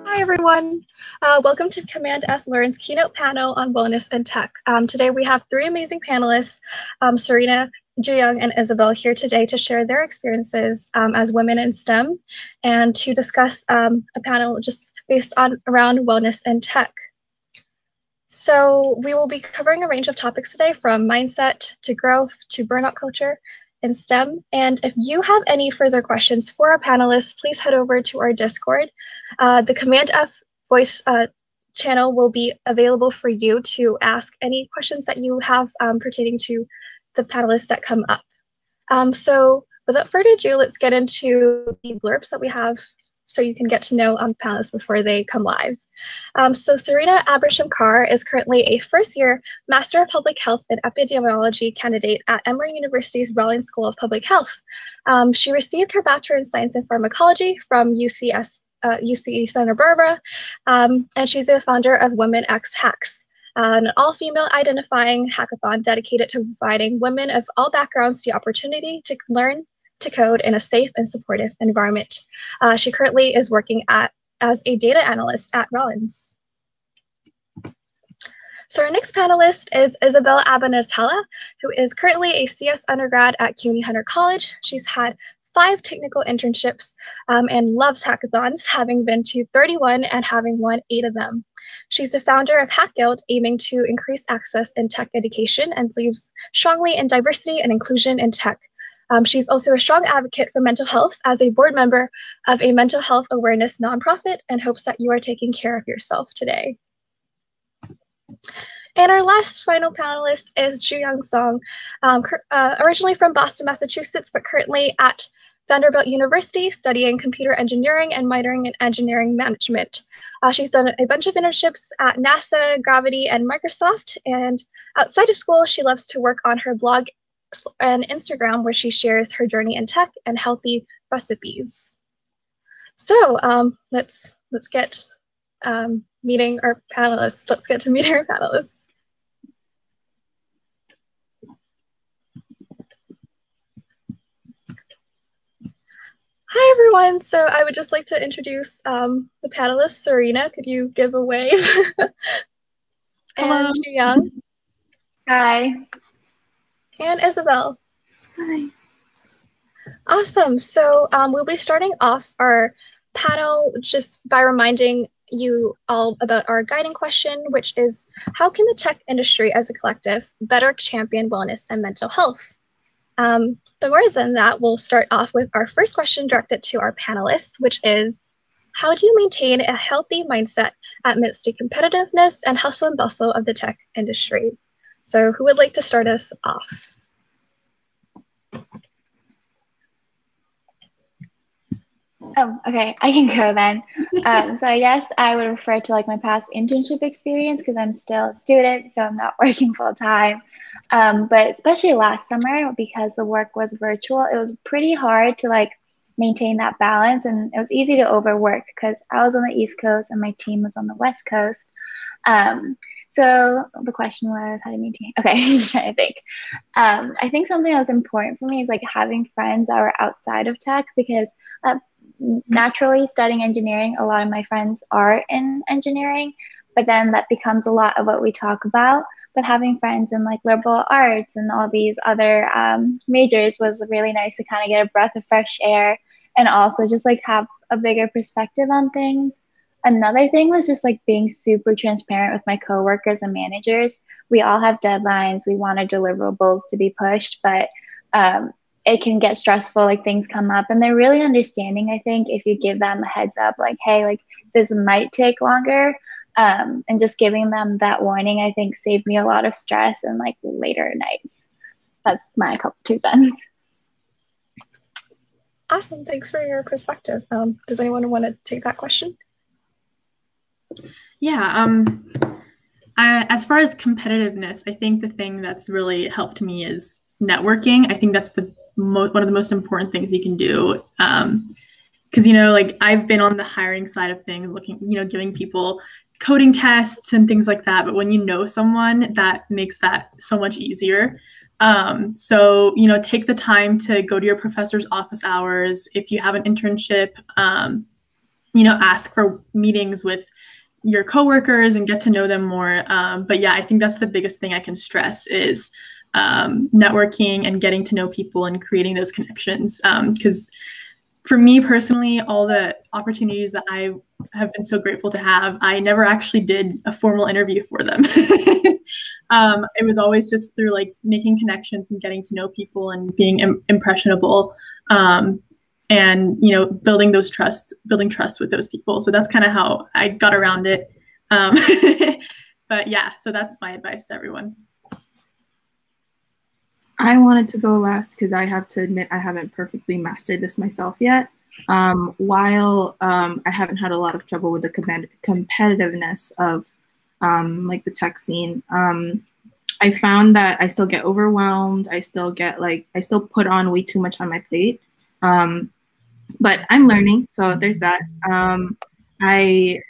Hi, everyone. Welcome to cmd-f Learn's keynote panel on wellness and tech. Today, we have three amazing panelists, Sarina, Juyoung, and Isabel here today to share their experiences as women in STEM and to discuss a panel just based on around wellness and tech. So we will be covering a range of topics today, from mindset to growth to burnout culture in STEM. And if you have any further questions for our panelists, please head over to our Discord. The cmd-f voice channel will be available for you to ask any questions that you have pertaining to the panelists that come up. So without further ado, let's get into the blurbs that we have so you can get to know panelists before they come live. So Sarina Abrishamcar is currently a first-year Master of Public Health and Epidemiology candidate at Emory University's Rollins School of Public Health. She received her Bachelor in Science in Pharmacology from UC Santa Barbara, and she's the founder of nwHacks, an all-female identifying hackathon dedicated to providing women of all backgrounds the opportunity to learn to code in a safe and supportive environment. She currently is working as a data analyst at Rollins. So our next panelist is Isabel Abonitalla, who is currently a CS undergrad at CUNY Hunter College. She's had 5 technical internships and loves hackathons, having been to 31 and having won 8 of them. She's the founder of Hack Guild, aiming to increase access in tech education, and believes strongly in diversity and inclusion in tech. She's also a strong advocate for mental health as a board member of a mental health awareness nonprofit, and hopes that you are taking care of yourself today. And our last final panelist is Juyoung Song, originally from Boston, Massachusetts, but currently at Vanderbilt University studying computer engineering and minoring in engineering management. She's done a bunch of internships at NASA, Gravity, and Microsoft, and outside of school, she loves to work on her blog and Instagram, where she shares her journey in tech and healthy recipes. So let's get meeting our panelists. Let's get to meeting our panelists. Hi, everyone. So I would just like to introduce the panelists. Sarina, could you give a wave? Hello. And Juyoung. Hi. And Isabel. Hi. Awesome. So we'll be starting off our panel just by reminding you all about our guiding question, which is, how can the tech industry as a collective better champion wellness and mental health? But more than that, we'll start off with our first question directed to our panelists, which is, how do you maintain a healthy mindset amidst the competitiveness and hustle and bustle of the tech industry? So who would like to start us off? Oh, okay, I can go then. So I guess I would refer to like my past internship experience, because I'm still a student, so I'm not working full time. But especially last summer, because the work was virtual, it was pretty hard to like maintain that balance, and it was easy to overwork because I was on the East Coast and my team was on the West Coast. So the question was how to maintain. Okay, I'm trying to think. I think something that was important for me is like having friends that were outside of tech, because naturally studying engineering, a lot of my friends are in engineering, but then that becomes a lot of what we talk about. But having friends in like liberal arts and all these other majors was really nice to kind of get a breath of fresh air, and also just like have a bigger perspective on things. Another thing was just like being super transparent with my coworkers and managers. We all have deadlines. We want our deliverables to be pushed, but it can get stressful, like things come up, and they're really understanding, I think, if you give them a heads up, like, hey, like this might take longer. And just giving them that warning, I think, saved me a lot of stress and like later nights. That's my 2 cents. Awesome, thanks for your perspective. Does anyone want to take that question? Yeah, as far as competitiveness, I think the thing that's really helped me is networking. I think that's one of the most important things you can do. Because, you know, like I've been on the hiring side of things, looking, you know, giving people coding tests and things like that. But when you know someone, that makes that so much easier. So, you know, take the time to go to your professor's office hours. If you have an internship, you know, ask for meetings with your coworkers and get to know them more. But yeah, I think that's the biggest thing I can stress is networking and getting to know people and creating those connections. Because for me personally, all the opportunities that I have been so grateful to have, I never actually did a formal interview for them. It was always just through like making connections and getting to know people and being impressionable. And, you know, building trust with those people. So that's kind of how I got around it. But yeah, so that's my advice to everyone. I wanted to go last because I have to admit I haven't perfectly mastered this myself yet. While I haven't had a lot of trouble with the competitiveness of like the tech scene, I found that I still get overwhelmed. I still put on way too much on my plate. But I'm learning, so there's that. I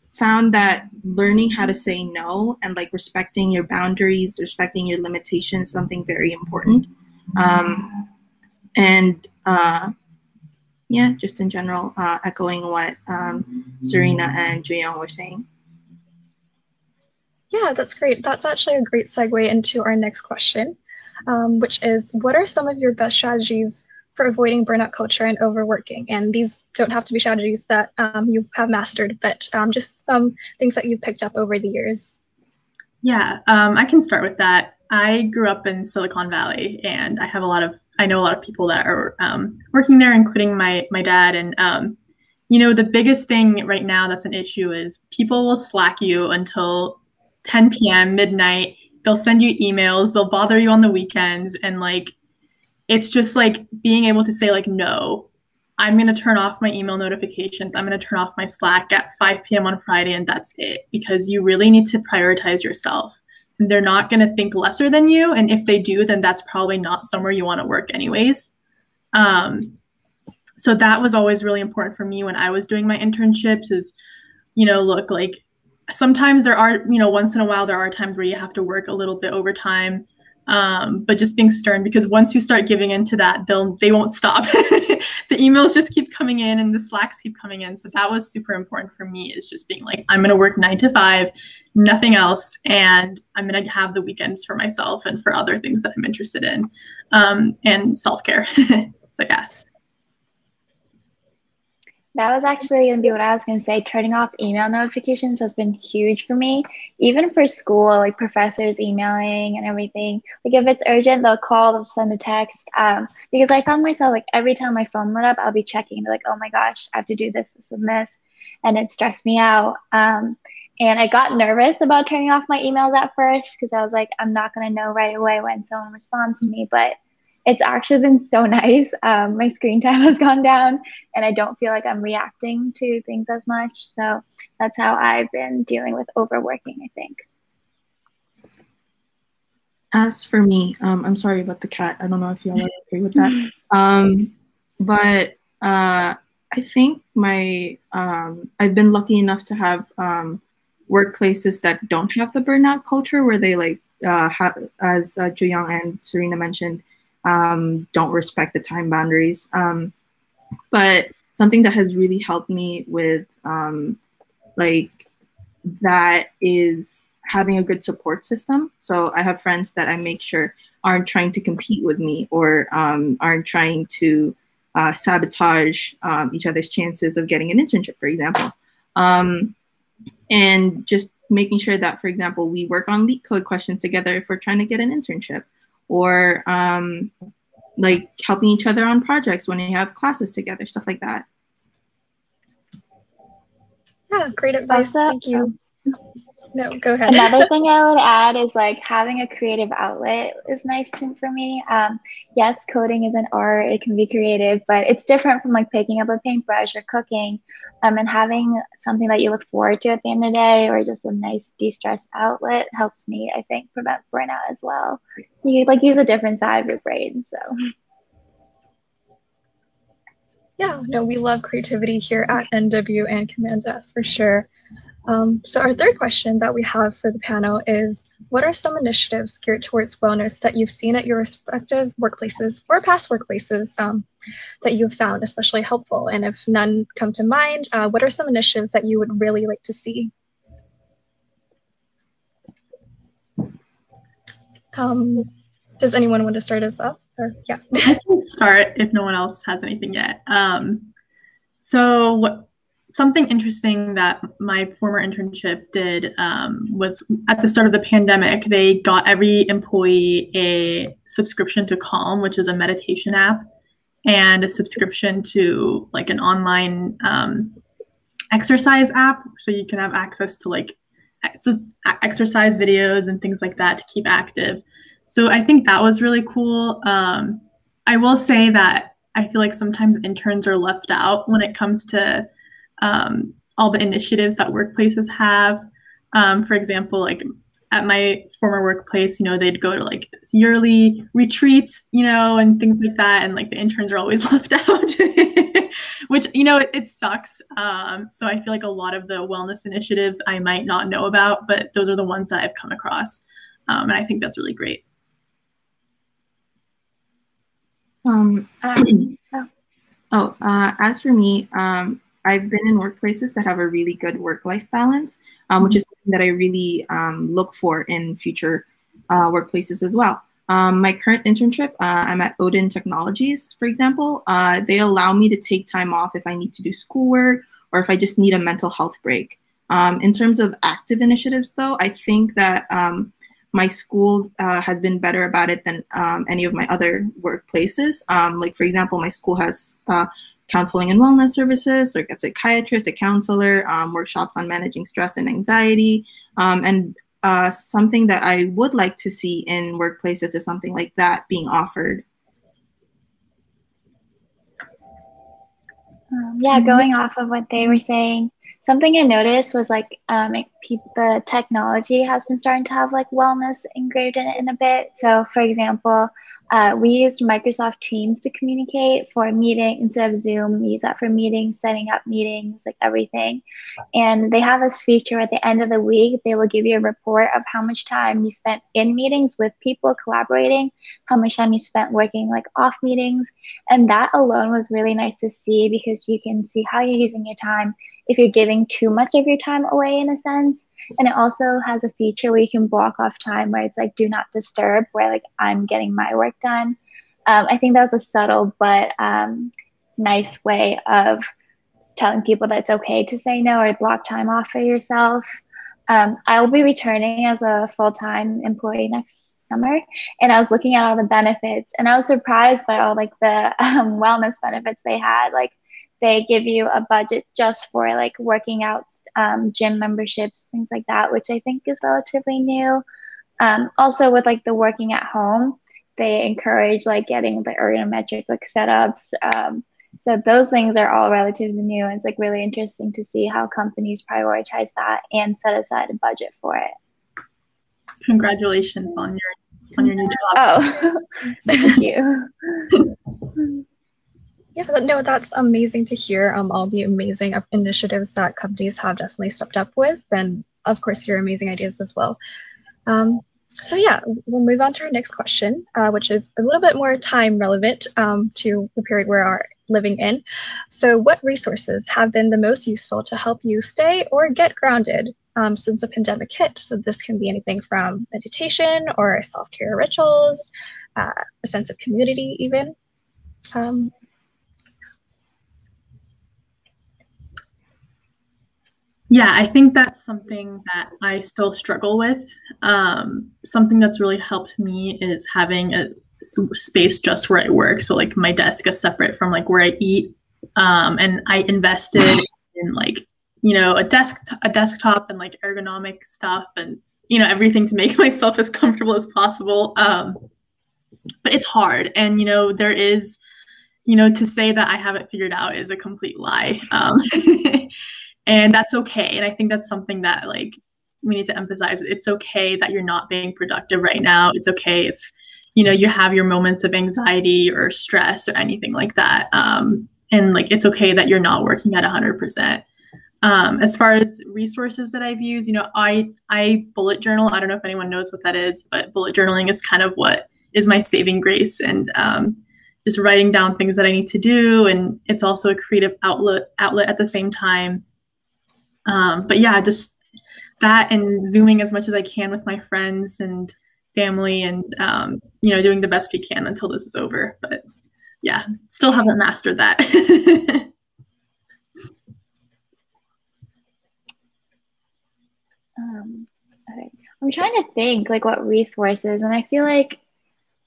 found that learning how to say no and like respecting your boundaries, respecting your limitations, something very important. Yeah, just in general, echoing what Sarina and Juyoung were saying. Yeah, that's great. That's actually a great segue into our next question, which is, what are some of your best strategies for avoiding burnout culture and overworking? And these don't have to be strategies that you have mastered, but just some things that you've picked up over the years. Yeah, I can start with that. I grew up in Silicon Valley, and I know a lot of people that are working there, including my dad. And you know, the biggest thing right now that's an issue is people will Slack you until 10 p.m., midnight. They'll send you emails. They'll bother you on the weekends, and like, it's just like being able to say like, no, I'm going to turn off my email notifications. I'm going to turn off my Slack at 5 p.m. on Friday, and that's it, because you really need to prioritize yourself. And they're not going to think lesser than you. And if they do, then that's probably not somewhere you want to work anyways. So that was always really important for me when I was doing my internships is, you know, look, like sometimes there are, you know, once in a while, there are times where you have to work a little bit overtime. But just being stern, because once you start giving into that, they won't stop. The emails just keep coming in and the Slacks keep coming in. So that was super important for me, is just being like, I'm going to work 9 to 5, nothing else. And I'm going to have the weekends for myself and for other things that I'm interested in, and self-care. So yeah. That was actually going to be what I was going to say. Turning off email notifications has been huge for me, even for school, like professors emailing and everything. Like if it's urgent, they'll call, they'll send a text. Because I found myself like every time my phone lit up, I'll be checking and be like, oh my gosh, I have to do this, this, and this. And it stressed me out. And I got nervous about turning off my emails at first because I was like, I'm not going to know right away when someone responds to me. But it's actually been so nice. My screen time has gone down and I don't feel like I'm reacting to things as much. So that's how I've been dealing with overworking, I think. As for me, I'm sorry about the cat. I don't know if y'all are okay with that. But I think I've been lucky enough to have workplaces that don't have the burnout culture where they like, as Juyoung and Sarina mentioned, don't respect the time boundaries. But something that has really helped me with like that is having a good support system. So I have friends that I make sure aren't trying to compete with me or aren't trying to sabotage each other's chances of getting an internship, for example. And just making sure that, for example, we work on leak code questions together if we're trying to get an internship, or like helping each other on projects when we have classes together, stuff like that. Yeah, great advice. Also, thank you. No, go ahead. Another thing I would add is like having a creative outlet is nice too for me. Yes, coding is an art, it can be creative, but it's different from like picking up a paintbrush or cooking, and having something that you look forward to at the end of the day, or just a nice de-stress outlet helps me, I think, prevent burnout as well. You like use a different side of your brain, so. Yeah, no, we love creativity here at NW and cmd-f for sure. So our third question that we have for the panel is, what are some initiatives geared towards wellness that you've seen at your respective workplaces or past workplaces that you've found especially helpful? And if none come to mind, what are some initiatives that you would really like to see? Does anyone want to start us off? Or, yeah. I can start if no one else has anything yet. Something interesting that my former internship did was at the start of the pandemic, they got every employee a subscription to Calm, which is a meditation app, and a subscription to like an online exercise app. So you can have access to like exercise videos and things like that to keep active. So I think that was really cool. I will say that I feel like sometimes interns are left out when it comes to all the initiatives that workplaces have. For example, like at my former workplace, they'd go to like yearly retreats, and things like that. And like the interns are always left out, which, it sucks. So I feel like a lot of the wellness initiatives I might not know about, but those are the ones that I've come across. And I think that's really great. As for me, I've been in workplaces that have a really good work-life balance, which is something that I really look for in future workplaces as well. My current internship, I'm at Odin Technologies, for example. They allow me to take time off if I need to do schoolwork or if I just need a mental health break. In terms of active initiatives, though, I think that my school has been better about it than any of my other workplaces. Like, for example, my school has counseling and wellness services, like a psychiatrist, a counselor, workshops on managing stress and anxiety. And something that I would like to see in workplaces is something like that being offered. Going off of what they were saying, something I noticed was like the technology has been starting to have like wellness engraved in it in a bit. So for example, we used Microsoft Teams to communicate for a meeting instead of Zoom. We use that for meetings, setting up meetings, like everything. And they have this feature at the end of the week. They will give you a report of how much time you spent in meetings with people collaborating, how much time you spent working like off meetings. And that alone was really nice to see because you can see how you're using your time, if you're giving too much of your time away in a sense. And it also has a feature where you can block off time where it's like do not disturb, where like I'm getting my work done. I think that was a subtle but nice way of telling people that it's okay to say no or block time off for yourself. I will be returning as a full-time employee next summer, and I was looking at all the benefits, and I was surprised by all like the wellness benefits they had. Like, they give you a budget just for like working out, gym memberships, things like that, which I think is relatively new. Also with like the working at home, they encourage like getting the ergonometric like setups. So those things are all relatively new. And it's like really interesting to see how companies prioritize that and set aside a budget for it. Congratulations on your new job. Oh, thank you. Yeah, no, that's amazing to hear. All the amazing initiatives that companies have definitely stepped up with, and of course your amazing ideas as well. So yeah, we'll move on to our next question, which is a little bit more time relevant to the period we are living in. So what resources have been the most useful to help you stay or get grounded since the pandemic hit? So this can be anything from meditation or self-care rituals, a sense of community even. Yeah, I think that's something that I still struggle with. Something that's really helped me is having a space just where I work. So like my desk is separate from like where I eat. And I invested in like, a desktop and like ergonomic stuff and, everything to make myself as comfortable as possible. But it's hard. And, there is, to say that I have it figured out is a complete lie. And that's okay. And I think that's something that like we need to emphasize. It's okay that you're not being productive right now. It's okay if, you have your moments of anxiety or stress or anything like that. And like, it's okay that you're not working at 100%. As far as resources that I've used, I bullet journal. I don't know if anyone knows what that is, but bullet journaling is kind of what is my saving grace, and just writing down things that I need to do. And it's also a creative outlet at the same time. But yeah, just that, and Zooming as much as I can with my friends and family, and doing the best we can until this is over. But yeah, still haven't mastered that. Okay. I'm trying to think like what resources, and I feel like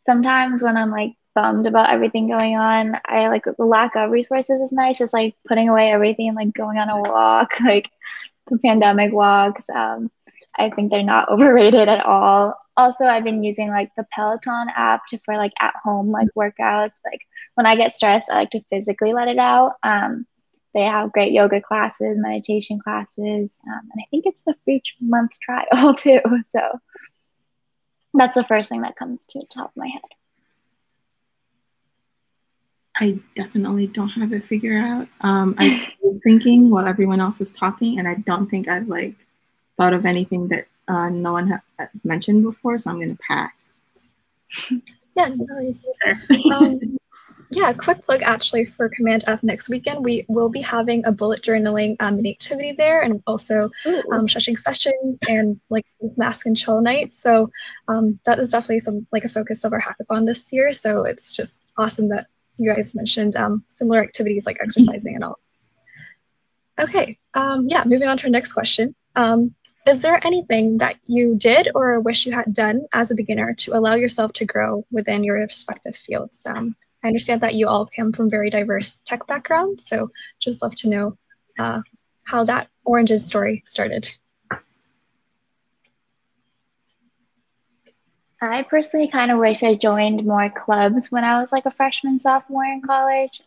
sometimes when I'm like bummed about everything going on, I like the lack of resources is nice, just like putting away everything and like going on a walk, like the pandemic walks. I think they're not overrated at all. Also, I've been using like the Peloton app for like at home like workouts. Like when I get stressed, I like to physically let it out. They have great yoga classes, meditation classes, and I think it's the free month trial too. So that's the first thing that comes to the top of my head. I definitely don't have it figured out. I was thinking while everyone else was talking, and I don't think I've like thought of anything that no one had mentioned before, so I'm going to pass. Yeah, no worries. Yeah, quick plug actually for Command F next weekend. We will be having a bullet journaling mini activity there, and also shushing sessions and like mask and chill nights. So that is definitely a focus of our hackathon this year. So it's just awesome that you guys mentioned similar activities like exercising and all. Okay, yeah, moving on to our next question. Is there anything that you did or wish you had done as a beginner to allow yourself to grow within your respective fields? I understand that you all come from very diverse tech backgrounds, so just love to know how that origin story started. I personally kind of wish I joined more clubs when I was like a freshman, sophomore in college.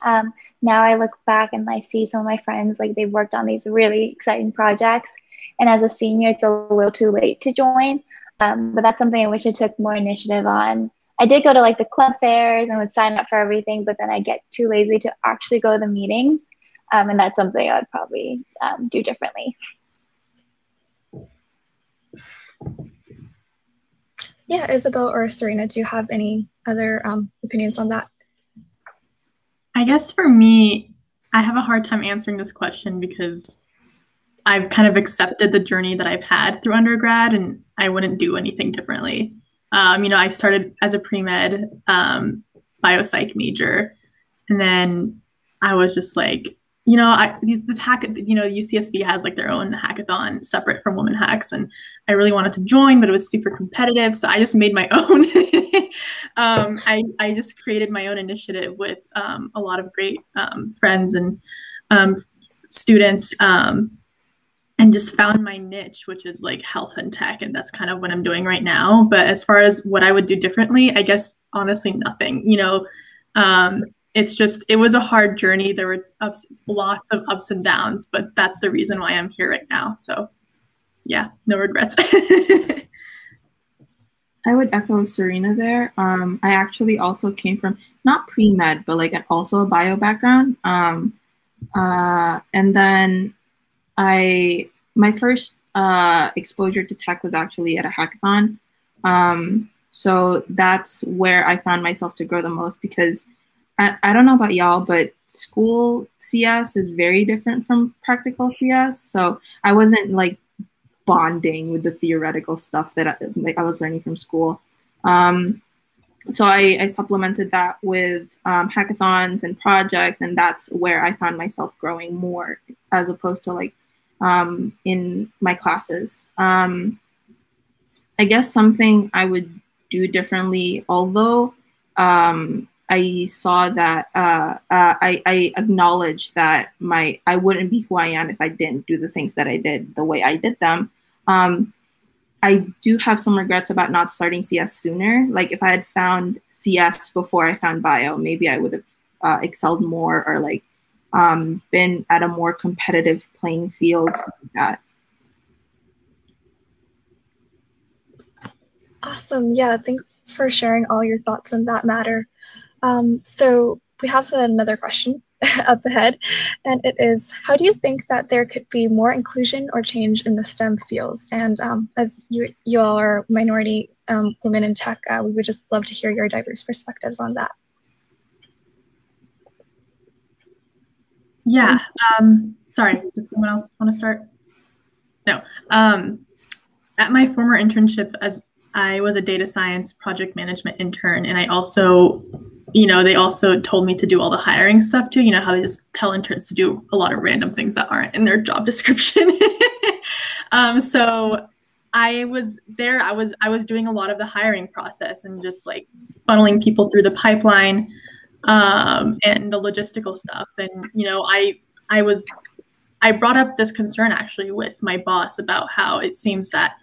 Now I look back and I see some of my friends, like they've worked on these really exciting projects. And as a senior, it's a little too late to join. But that's something I wish I took more initiative on. I did go to like the club fairs and would sign up for everything, but then I get too lazy to actually go to the meetings. And that's something I would probably do differently. Yeah, Isabel or Sarina, do you have any other opinions on that? I guess for me, I have a hard time answering this question because I've kind of accepted the journey that I've had through undergrad, and I wouldn't do anything differently. I started as a pre-med biopsych major, and then I was just like, UCSB has like their own hackathon separate from Women Hacks, and I really wanted to join, but it was super competitive, so I just made my own. I just created my own initiative with a lot of great friends and students. And just found my niche, which is like health and tech, and that's kind of what I'm doing right now. But as far as what I would do differently, I guess honestly nothing. It was a hard journey. There were lots of ups and downs, but that's the reason why I'm here right now. So yeah, no regrets. I would echo Sarina there. I actually also came from not pre-med, but like also a bio background. And then my first exposure to tech was actually at a hackathon. So that's where I found myself to grow the most, because I don't know about y'all, but school CS is very different from practical CS. So I wasn't like bonding with the theoretical stuff that I was learning from school. So I supplemented that with hackathons and projects, and that's where I found myself growing more as opposed to like in my classes. I guess something I would do differently, although I saw that I acknowledge that I wouldn't be who I am if I didn't do the things that I did the way I did them. I do have some regrets about not starting CS sooner. Like if I had found CS before I found bio, maybe I would have excelled more, or like been at a more competitive playing field, something like that. Awesome. Yeah, thanks for sharing all your thoughts on that matter. So we have another question. up ahead, and it is, how do you think that there could be more inclusion or change in the STEM fields? And as you all are minority women in tech, we would just love to hear your diverse perspectives on that. Yeah, sorry, did someone else want to start? No. At my former internship, as I was a data science project management intern, and I also, they also told me to do all the hiring stuff too. You know how they just tell interns to do a lot of random things that aren't in their job description. So I was there. I was doing a lot of the hiring process and just like funneling people through the pipeline and the logistical stuff. And I brought up this concern actually with my boss about how it seems that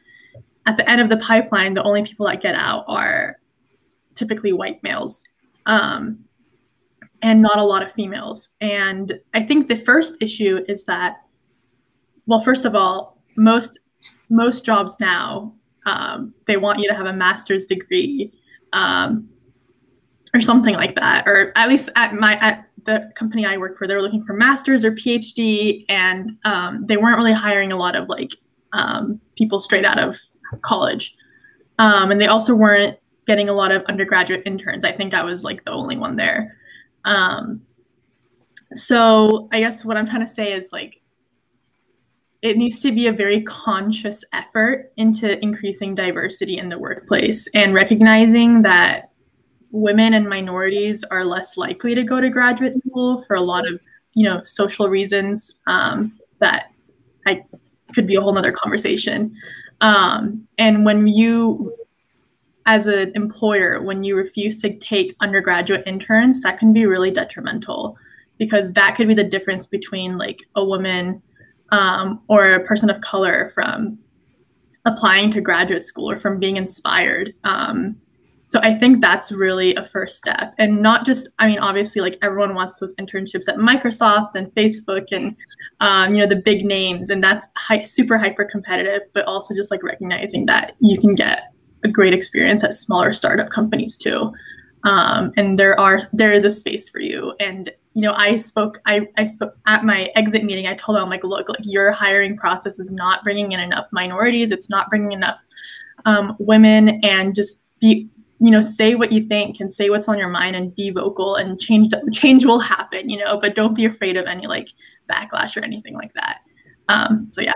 at the end of the pipeline, the only people that get out are typically white males, and not a lot of females. And I think the first issue is that, well, first of all, most jobs now, they want you to have a master's degree or something like that, or at least at the company I work for, they were looking for master's or PhD, and they weren't really hiring a lot of like people straight out of college, and they also weren't getting a lot of undergraduate interns. I think I was like the only one there. So I guess what I'm trying to say is like it needs to be a very conscious effort into increasing diversity in the workplace and recognizing that women and minorities are less likely to go to graduate school for a lot of social reasons that could be a whole nother conversation. And when you, as an employer, when you refuse to take undergraduate interns, that can be really detrimental, because that could be the difference between like a woman or a person of color from applying to graduate school or from being inspired. So I think that's really a first step. And not just, I mean, obviously, like everyone wants those internships at Microsoft and Facebook and, the big names, and that's super hyper competitive, but also just like recognizing that you can get a great experience at smaller startup companies too. And there is a space for you. And, I spoke at my exit meeting. I told them, like, look, like your hiring process is not bringing in enough minorities. It's not bringing enough women, and just be, say what you think and say what's on your mind and be vocal, and change will happen, but don't be afraid of any like backlash or anything like that. So yeah,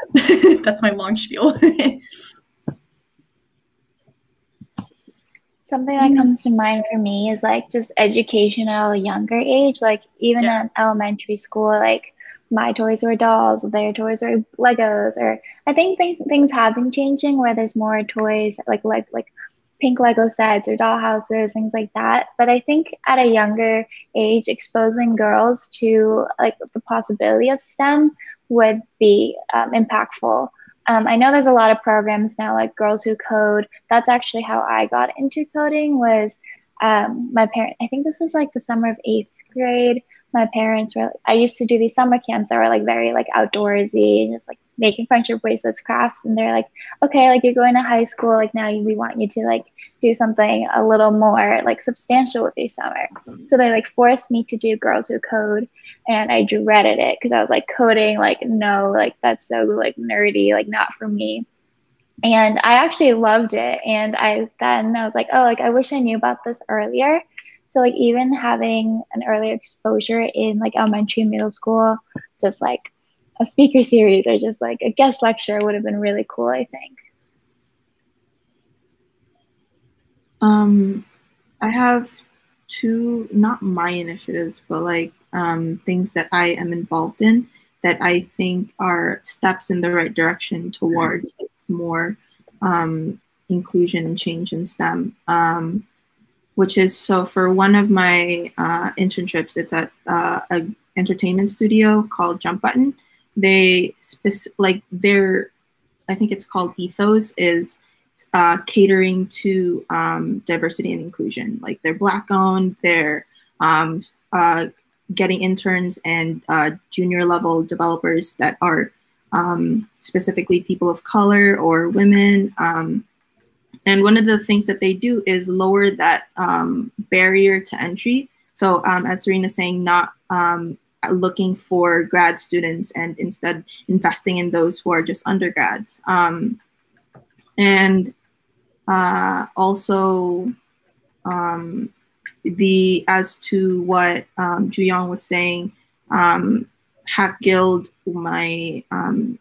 that's my long spiel. Something that comes to mind for me is like just education at a younger age, like even in elementary school, like my toys were dolls, their toys were Legos, or I think things have been changing where there's more toys like pink Lego sets or doll houses, things like that. But I think at a younger age, exposing girls to like the possibility of STEM would be impactful. I know there's a lot of programs now like Girls Who Code. That's actually how I got into coding, was my parents, I think this was like the summer of 8th grade. My parents were, I used to do these summer camps that were like very like outdoorsy and just like making friendship bracelets, crafts. And they're like, okay, like you're going to high school, like now we want you to like do something a little more like substantial with your summer. So they like forced me to do Girls Who Code, and I dreaded it because I was like, coding, like no, like that's so like nerdy, like not for me. And I actually loved it. And I was like, oh, like I wish I knew about this earlier. So like even having an earlier exposure in like elementary, middle school, just like a speaker series or just like a guest lecture would have been really cool, I think. I have two, not my initiatives, but like things that I am involved in that I think are steps in the right direction towards like, more inclusion and change in STEM. Which is, so for one of my internships, it's at an entertainment studio called Jump Button. I think it's called Ethos, is catering to diversity and inclusion. Like they're Black owned, they're getting interns and junior level developers that are specifically people of color or women. And one of the things that they do is lower that barrier to entry. So as Sarina's saying, not looking for grad students and instead investing in those who are just undergrads. And also as to what Juyoung was saying, Hack Guild, my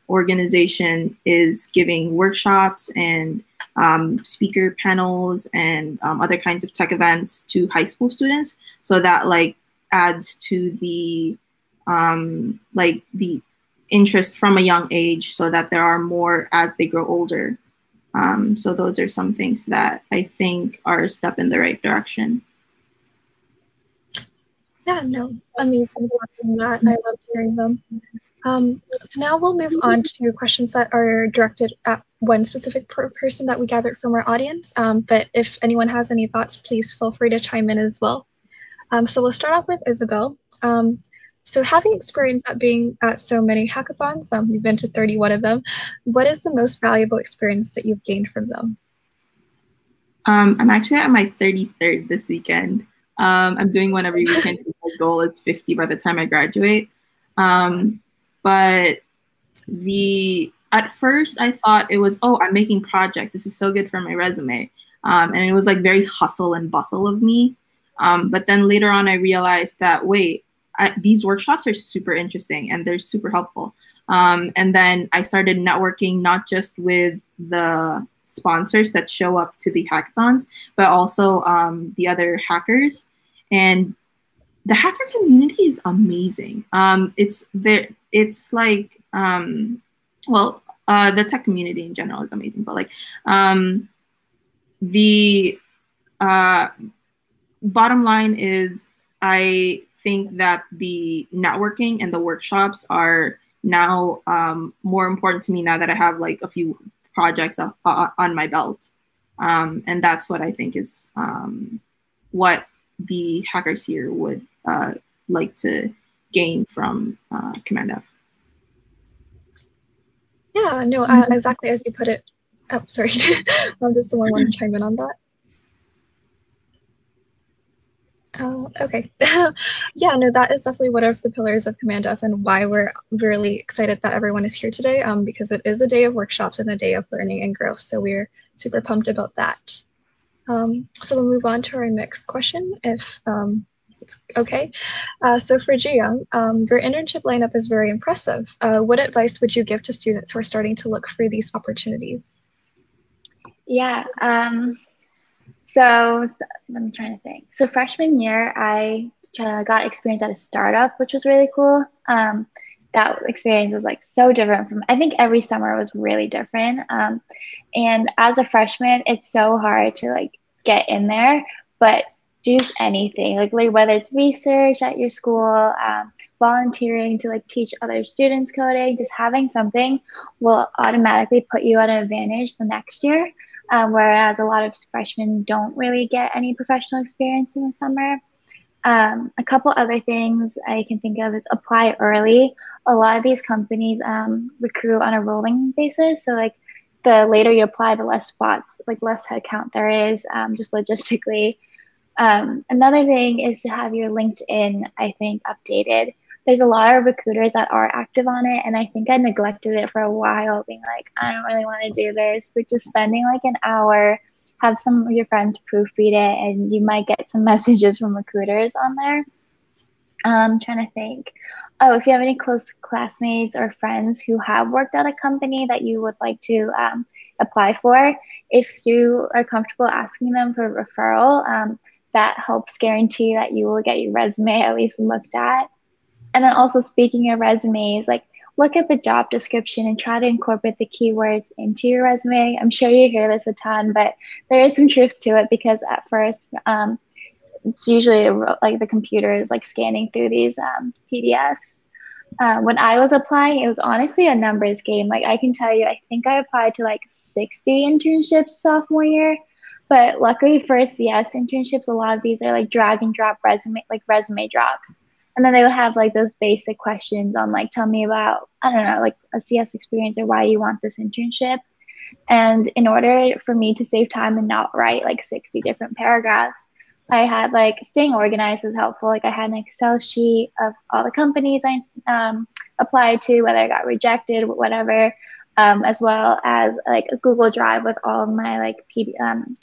organization, is giving workshops and speaker panels and other kinds of tech events to high school students. So that like adds to the the interest from a young age, so that there are more as they grow older. So those are some things that I think are a step in the right direction. Yeah, no, amazing watching that. I love hearing them. So now we'll move on to questions that are directed at one specific person that we gathered from our audience. But if anyone has any thoughts, please feel free to chime in as well. So we'll start off with Isabel. So having experience at being at so many hackathons, you've been to 31 of them, what is the most valuable experience that you've gained from them? I'm actually at my 33rd this weekend. I'm doing one every weekend. My goal is 50 by the time I graduate. But at first I thought it was, oh, I'm making projects. This is so good for my resume. And it was like very hustle and bustle of me. But then later on I realized that, wait, these workshops are super interesting and they're super helpful. And then I started networking, not just with the sponsors that show up to the hackathons, but also the other hackers. And the hacker community is amazing. It's like, the tech community in general is amazing, but like the bottom line is, I think that the networking and the workshops are now more important to me now that I have like a few projects on my belt. And that's what I think is what the hackers here would like to gain from cmd-f. Yeah, no, exactly as you put it. Oh, sorry. Does someone want to chime in on that? Okay. Yeah, no, that is definitely one of the pillars of cmd-f and why we're really excited that everyone is here today, because it is a day of workshops and a day of learning and growth. So we're super pumped about that. So we'll move on to our next question, if it's okay. So for Juyoung, your internship lineup is very impressive. What advice would you give to students who are starting to look for these opportunities? Yeah. So I'm trying to think. So freshman year, I got experience at a startup, which was really cool. That experience was like so different from, I think every summer was really different. And as a freshman, it's so hard to like get in there, but do anything, like whether it's research at your school, volunteering to like teach other students coding, just having something will automatically put you at an advantage the next year. Whereas a lot of freshmen don't really get any professional experience in the summer. A couple other things I can think of is apply early. A lot of these companies recruit on a rolling basis. So like the later you apply, the less spots, like less headcount there is, just logistically. Another thing is to have your LinkedIn, I think, updated. There's a lot of recruiters that are active on it, and I think I neglected it for a while, being like, I don't really want to do this, but just spending like an hour, have some of your friends proofread it, and you might get some messages from recruiters on there. I'm trying to think. Oh, if you have any close classmates or friends who have worked at a company that you would like to apply for, if you are comfortable asking them for a referral, that helps guarantee that you will get your resume at least looked at. And then also, speaking of resumes, like look at the job description and try to incorporate the keywords into your resume. I'm sure you hear this a ton, but there is some truth to it, because at first, it's usually like the computer is like scanning through these PDFs. When I was applying, it was honestly a numbers game. Like I can tell you, I think I applied to like 60 internships sophomore year. But luckily for CS internships, a lot of these are like drag and drop resume drops. And then they would have like those basic questions on like, tell me about, I don't know, like a CS experience or why you want this internship. And in order for me to save time and not write like 60 different paragraphs, I had like staying organized was helpful. Like I had an Excel sheet of all the companies I applied to, whether I got rejected, whatever, as well as like a Google Drive with all of my like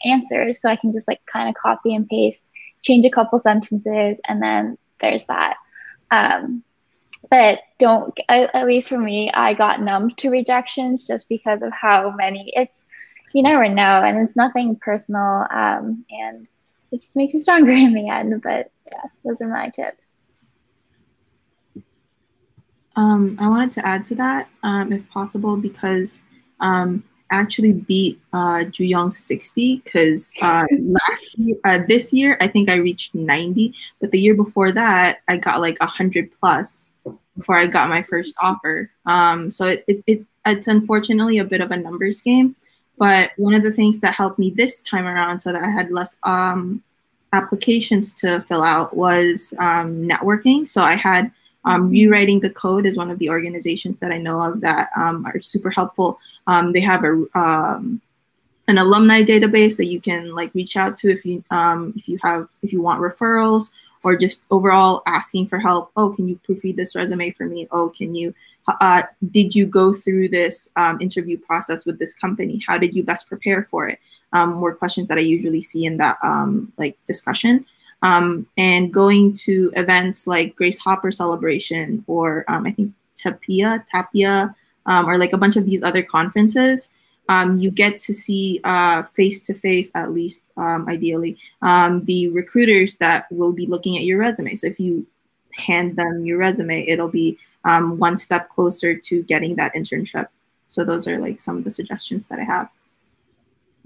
answers. So I can just like kind of copy and paste, change a couple sentences, and then there's that. But at least for me, I got numb to rejections just because of how many you never know, and it's nothing personal. And it just makes you stronger in the end. But yeah, those are my tips. I wanted to add to that, if possible, because I actually beat Juyoung's 60, because this year, I think I reached 90, but the year before that, I got like 100 plus before I got my first offer. So it's unfortunately a bit of a numbers game, but one of the things that helped me this time around so that I had less applications to fill out was networking. So I had Rewriting the Code is one of the organizations that I know of that are super helpful. They have an alumni database that you can like reach out to if you want referrals, or just overall asking for help. Oh, can you proofread this resume for me? Oh, can you did you go through this interview process with this company? How did you best prepare for it? Were questions that I usually see in that like discussion. And going to events like Grace Hopper Celebration, or I think Tapia, or like a bunch of these other conferences, you get to see face-to-face, at least ideally, the recruiters that will be looking at your resume. So if you hand them your resume, it'll be one step closer to getting that internship. So those are like some of the suggestions that I have.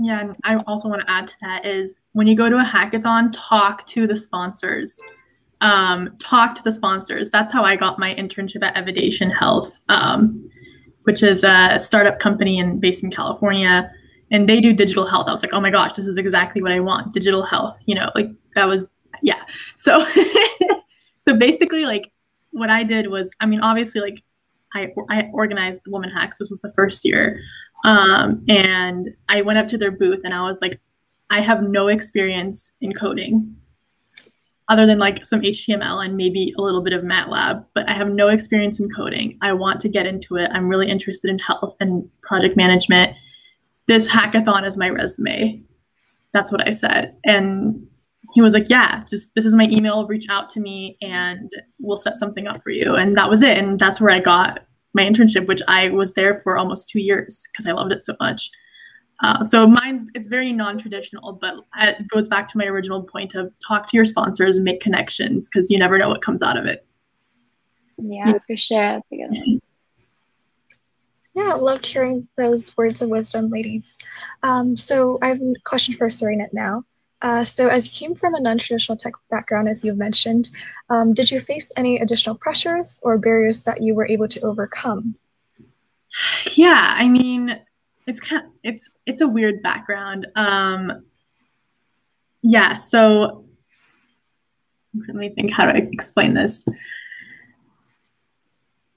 Yeah, and I also want to add to that is when you go to a hackathon, talk to the sponsors. That's how I got my internship at Evidation Health, which is a startup company based in California, and they do digital health. I was like, oh my gosh, this is exactly what I want, digital health, like that was, yeah. So, so basically like what I did was, I mean, obviously like I organized the Woman Hacks. This was the first year. And I went up to their booth and I was like, I have no experience in coding other than like some HTML and maybe a little bit of MATLAB, but I have no experience in coding. I want to get into it. I'm really interested in health and project management. This hackathon is my resume. That's what I said. And he was like, yeah, just this is my email, reach out to me and we'll set something up for you. And that was it. And that's where I got my internship, which I was there for almost 2 years because I loved it so much. So it's very non-traditional, but it goes back to my original point of talk to your sponsors and make connections, because you never know what comes out of it. Yeah, for sure. That's a good one. Yeah, loved hearing those words of wisdom, ladies. So I have a question for Sarina now. So as you came from a non-traditional tech background, as you've mentioned, did you face any additional pressures or barriers that you were able to overcome? Yeah, I mean, it's a weird background. Yeah, so let me think how to explain this.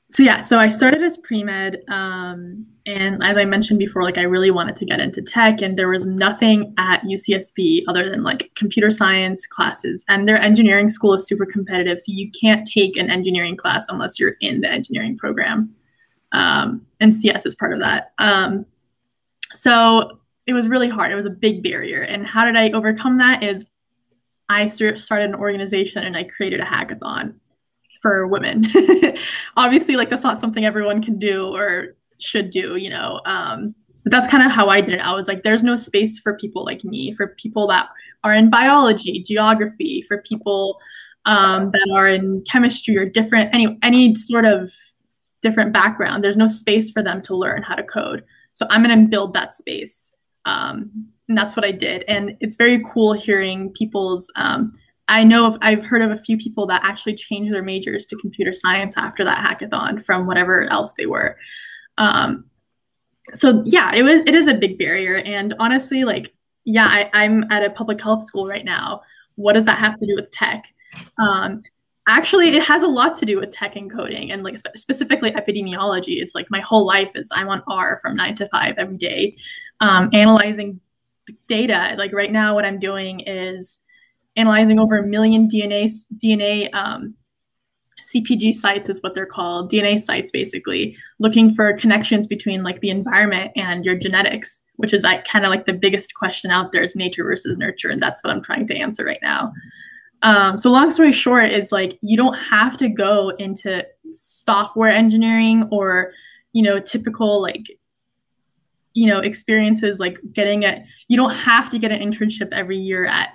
So yeah, so I started as pre-med, and as I mentioned before, like I really wanted to get into tech, and there was nothing at UCSB other than like computer science classes, and their engineering school is super competitive, so you can't take an engineering class unless you're in the engineering program, and CS is part of that. So it was really hard. It was a big barrier, and how did I overcome that is I started an organization and I created a hackathon for women. Obviously, like that's not something everyone can do or should do, but that's kind of how I did it. I was like, there's no space for people like me, for people that are in biology, geography, for people that are in chemistry or different, any sort of different background. There's no space for them to learn how to code. So I'm going to build that space. And that's what I did. And it's very cool hearing people's, I've heard of a few people that actually changed their majors to computer science after that hackathon from whatever else they were. So yeah, it is a big barrier. And honestly, like, yeah, I'm at a public health school right now. What does that have to do with tech? Actually, it has a lot to do with tech and coding, and like specifically epidemiology. It's like my whole life is I'm on R from 9 to 5 every day, analyzing data. Like right now, what I'm doing is analyzing over 1 million DNA CPG sites is what they're called, DNA sites basically, looking for connections between like the environment and your genetics, which is like kind of like the biggest question out there is nature versus nurture, and that's what I'm trying to answer right now. So long story short is like you don't have to go into software engineering or, you know, typical like, you know, experiences like you don't have to get an internship every year at,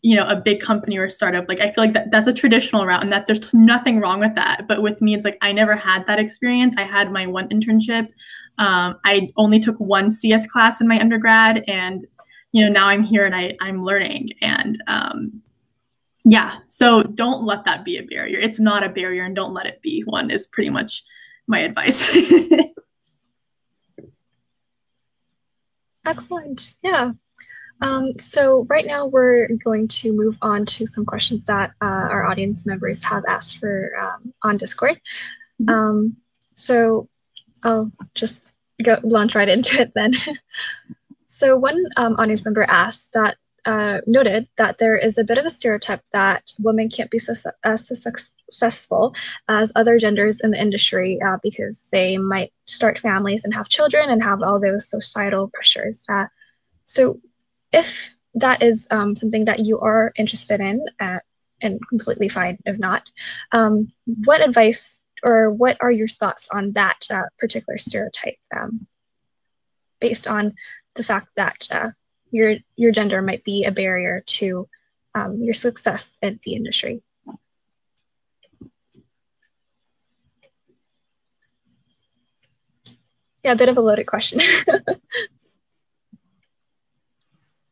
you know, a big company or a startup. Like, I feel like that's a traditional route and that there's nothing wrong with that. But with me, it's like, I never had that experience. I had my one internship. I only took one CS class in my undergrad, and, you know, now I'm here and I'm learning. And yeah, so don't let that be a barrier. It's not a barrier, and don't let it be one is pretty much my advice. Excellent. Yeah. So right now we're going to move on to some questions that our audience members have asked for on Discord. So I'll just launch right into it then. So one audience member asked that noted that there is a bit of a stereotype that women can't be as successful as other genders in the industry because they might start families and have children and have all those societal pressures. So if that is something that you are interested in, and completely fine if not, what advice or what are your thoughts on that particular stereotype based on the fact that your gender might be a barrier to your success in the industry? Yeah, a bit of a loaded question.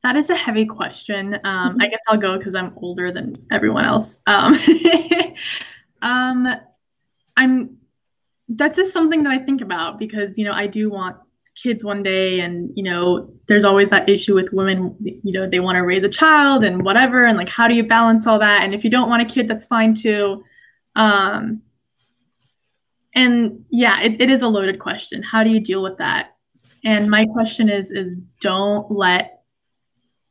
That is a heavy question. I guess I'll go because I'm older than everyone else. That's just something that I think about because, you know, I do want kids one day, and, you know, there's always that issue with women, you know, they want to raise a child and whatever, and like, how do you balance all that? And if you don't want a kid, that's fine too. And yeah, it is a loaded question. How do you deal with that? And my question is don't let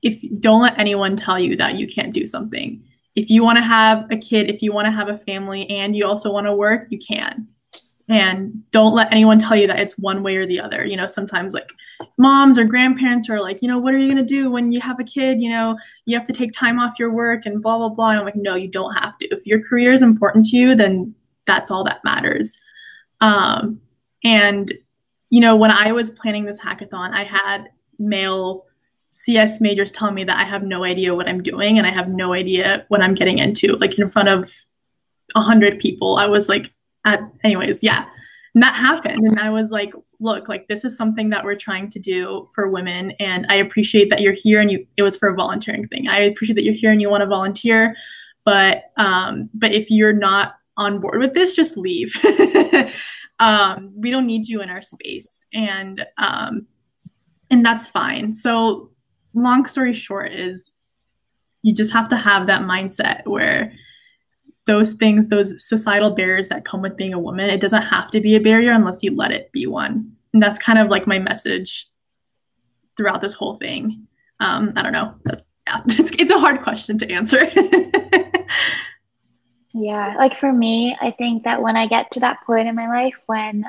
anyone tell you that you can't do something. If you want to have a kid, if you want to have a family, and you also want to work, you can. And don't let anyone tell you that it's one way or the other. You know, sometimes like moms or grandparents are like, you know, what are you going to do when you have a kid? You know, you have to take time off your work and blah, blah, blah. And I'm like, no, you don't have to. If your career is important to you, then that's all that matters. And, you know, when I was planning this hackathon, I had male CS majors telling me that I have no idea what I'm doing and I have no idea what I'm getting into, like in front of 100 people. I was like, anyways, yeah. And that happened. And I was like, look, like this is something that we're trying to do for women. And I appreciate that you're here, and it was for a volunteering thing. I appreciate that you're here and you want to volunteer, but if you're not on board with this, just leave. We don't need you in our space. And that's fine. So long story short is you just have to have that mindset where those things, those societal barriers that come with being a woman, it doesn't have to be a barrier unless you let it be one. And that's kind of like my message throughout this whole thing. I don't know. It's a hard question to answer. Yeah, like for me, I think that when I get to that point in my life when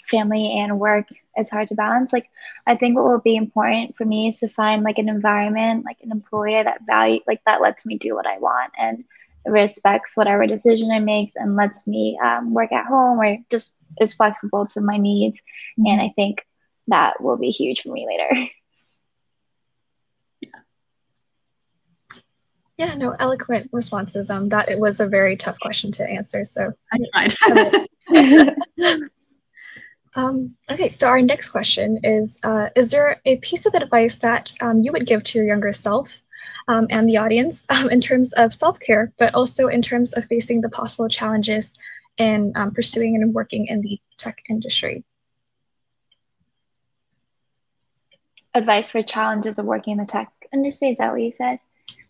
family and work is hard to balance, like I think what will be important for me is to find like an environment, like an employer that that lets me do what I want and respects whatever decision I make and lets me work at home or just is flexible to my needs. And I think that will be huge for me later. Yeah, no, eloquent responses. That it was a very tough question to answer. So I tried. Okay, so our next question is there a piece of advice that you would give to your younger self and the audience in terms of self-care, but also in terms of facing the possible challenges in pursuing and working in the tech industry? Advice for challenges of working in the tech industry, is that what you said?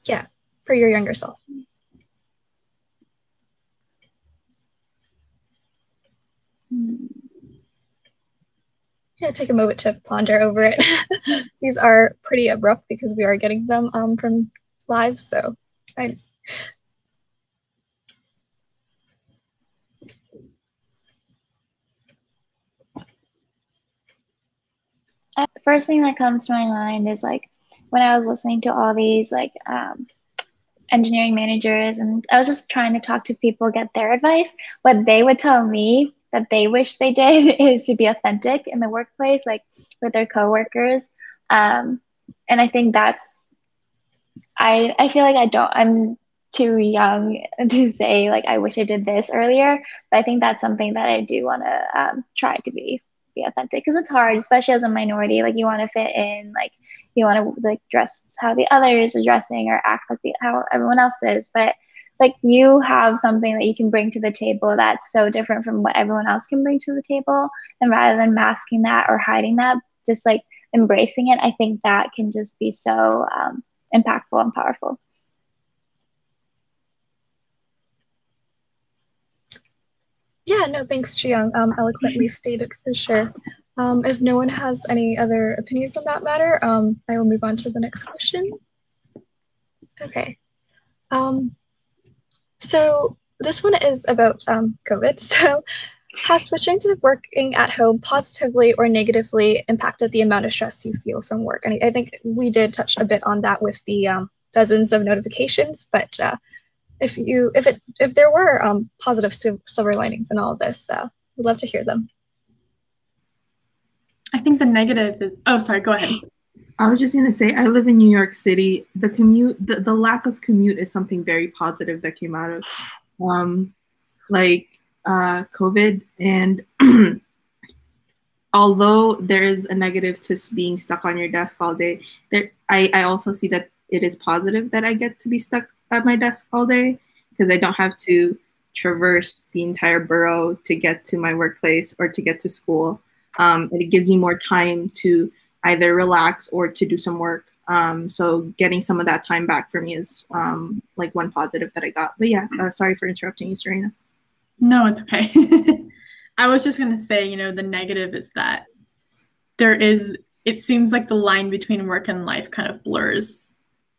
Yeah, for your younger self. Yeah, take a moment to ponder over it. These are pretty abrupt because we are getting them from live, so Thanks. The first thing that comes to my mind is like when I was listening to all these like engineering managers, and I was just trying to talk to people, get their advice. What they would tell me that they wish they did is to be authentic in the workplace, like with their coworkers. And I think I feel like I'm too young to say like I wish I did this earlier, but I think that's something that I do want to try to be authentic, because it's hard, especially as a minority. Like you want to fit in, like you want to like dress how the others are dressing or act like how everyone else is, but like you have something that you can bring to the table that's so different from what everyone else can bring to the table, and rather than masking that or hiding that, just like embracing it, I think that can just be so impactful and powerful. Yeah, no, thanks, Juyoung. Eloquently stated for sure. If no one has any other opinions on that matter, I will move on to the next question. Okay. So this one is about COVID. So has switching to working at home positively or negatively impacted the amount of stress you feel from work? And I think we did touch a bit on that with the dozens of notifications, but if there were positive silver linings in all of this, we'd love to hear them. I think the negative is, oh, sorry, go ahead. I was just going to say, I live in New York City. The commute, the lack of commute is something very positive that came out of COVID. And although there is a negative to being stuck on your desk all day, I also see that it is positive that I get to be stuck at my desk all day, because I don't have to traverse the entire borough to get to my workplace or to get to school. And it gives me more time to either relax or to do some work. So getting some of that time back for me is like one positive that I got. But yeah, sorry for interrupting you, Sarina. No, it's okay. I was just going to say, you know, the negative is that it seems like the line between work and life kind of blurs.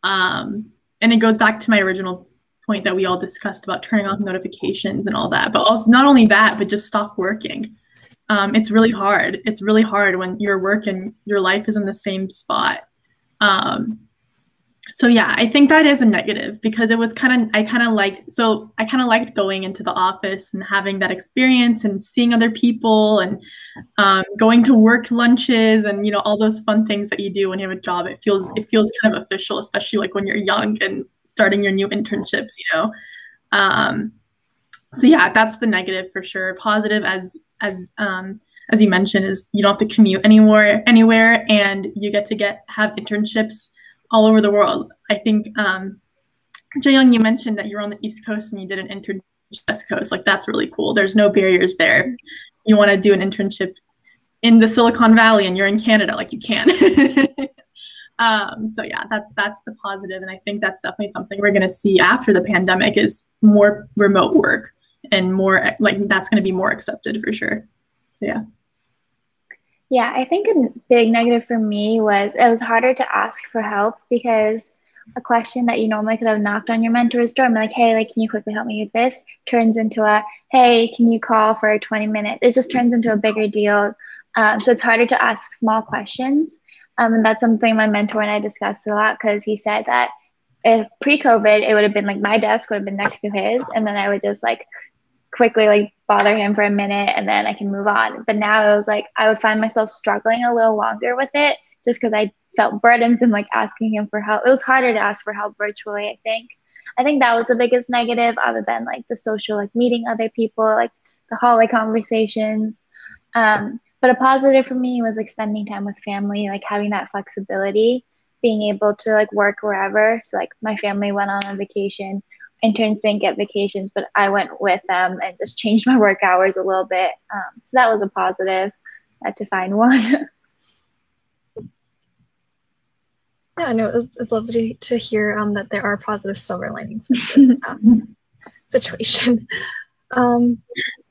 And it goes back to my original point that we all discussed about turning off notifications and all that, but also not only that, but just stop working. It's really hard. It's really hard when your work and your life is in the same spot. So yeah, I think that is a negative, because it was I kind of liked going into the office and having that experience and seeing other people and going to work lunches and, you know, all those fun things that you do when you have a job. It feels kind of official, especially like when you're young and starting your new internships, you know. So yeah, that's the negative for sure. Positive, as you mentioned, is you don't have to commute anywhere, and you get to have internships all over the world. I think, Juyoung, you mentioned that you're on the East Coast and you did an internship West Coast. Like, that's really cool. There's no barriers there. You want to do an internship in the Silicon Valley and you're in Canada, like you can. So yeah, that's the positive. And I think that's definitely something we're going to see after the pandemic is more remote work and more like that's going to be more accepted for sure. So yeah. Yeah, I think a big negative for me was it was harder to ask for help, because a question that you normally could have knocked on your mentor's door and be like, hey, like, can you quickly help me with this? Turns into a, hey, can you call for 20 minutes? It just turns into a bigger deal. So it's harder to ask small questions. And that's something my mentor and I discussed a lot, because he said that if pre-COVID, it would have been like my desk would have been next to his, and then I would just like quickly like bother him for a minute and then I can move on. But now it was like I would find myself struggling a little longer with it, just because I felt burdens and like asking him for help. It was harder to ask for help virtually, I think. I think that was the biggest negative, other than like the social, like meeting other people, like the hallway conversations. But a positive for me was like spending time with family, like having that flexibility, being able to like work wherever. So like my family went on a vacation. Interns didn't get vacations, but I went with them and just changed my work hours a little bit. So that was a positive. I had to find one. Yeah, no, it's lovely to hear that there are positive silver linings with this situation.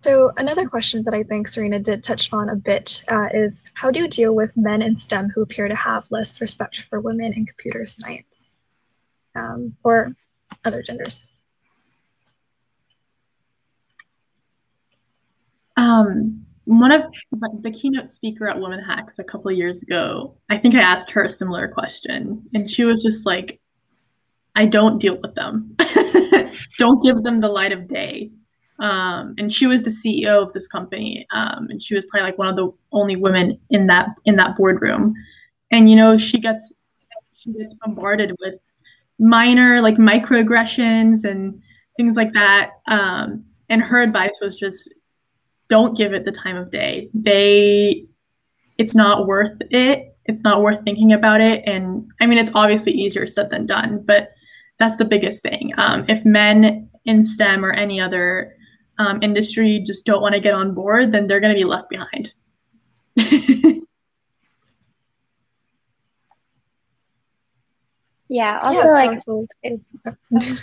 So another question that I think Sarina did touch on a bit is, how do you deal with men in STEM who appear to have less respect for women in computer science? Or other genders? One of the keynote speaker at nwHacks a couple of years ago, I think I asked her a similar question, and she was just like, I don't deal with them. Don't give them the light of day. And she was the CEO of this company, and she was probably like one of the only women in that boardroom. And you know, she gets bombarded with minor like microaggressions and things like that. And her advice was just, don't give it the time of day. It's not worth it. It's not worth thinking about it. And I mean, it's obviously easier said than done, but that's the biggest thing. If men in STEM or any other industry just don't want to get on board, then they're going to be left behind. Yeah, also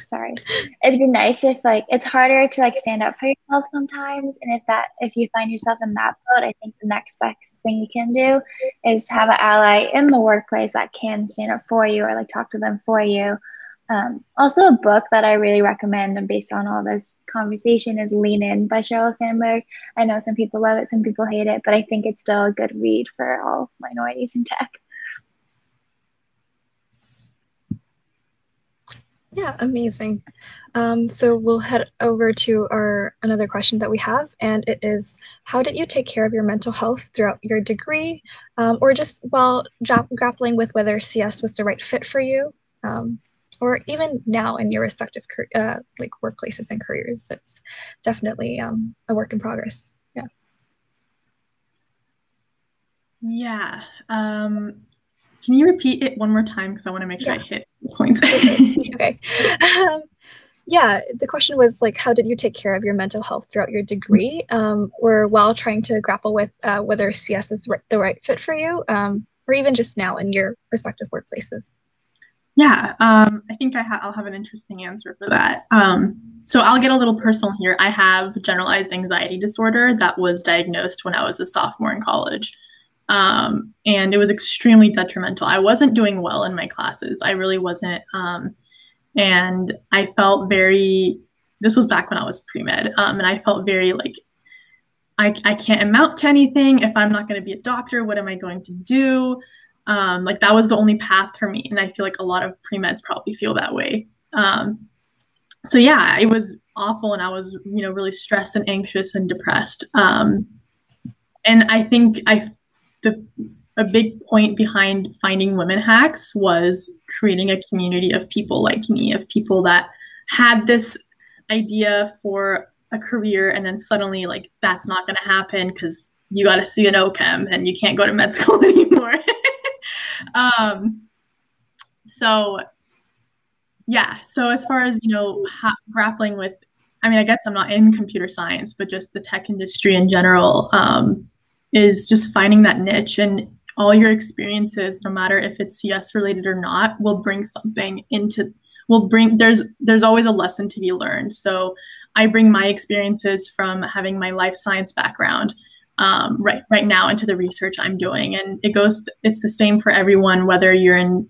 sorry. It'd be nice if like it's harder to like stand up for yourself sometimes, and if you find yourself in that boat, I think the next best thing you can do is have an ally in the workplace that can stand up for you or like talk to them for you. Also a book that I really recommend and based on all this conversation is Lean In by Sheryl Sandberg. I know some people love it, some people hate it, but I think it's still a good read for all minorities in tech. Yeah, amazing. So we'll head over to another question that we have, and it is, how did you take care of your mental health throughout your degree, or just while grappling with whether CS was the right fit for you, or even now in your respective like workplaces and careers? It's definitely a work in progress. Yeah. Yeah. Can you repeat it one more time? Because I want to make sure I hit the points. Okay. Yeah, the question was like, how did you take care of your mental health throughout your degree, or while trying to grapple with whether CS is the right fit for you, or even just now in your respective workplaces? Yeah, I think I'll have an interesting answer for that. So I'll get a little personal here. I have generalized anxiety disorder that was diagnosed when I was a sophomore in college. And it was extremely detrimental. I wasn't doing well in my classes. I really wasn't. And I felt this was back when I was pre-med, and I felt very like, I can't amount to anything. If I'm not going to be a doctor, what am I going to do? Like that was the only path for me. And I feel like a lot of pre-meds probably feel that way. So yeah, it was awful. And I was, really stressed and anxious and depressed. And I think a big point behind finding nwHacks was creating a community of people like me, of people that had this idea for a career, and then suddenly like that's not going to happen because you got to see an OChem and you can't go to med school anymore. So yeah, so as far as grappling with, I mean, I guess I'm not in computer science, but just the tech industry in general, is just finding that niche, and all your experiences, no matter if it's CS related or not, will bring something there's always a lesson to be learned. So I bring my experiences from having my life science background right now into the research I'm doing. And it's the same for everyone, whether you're in,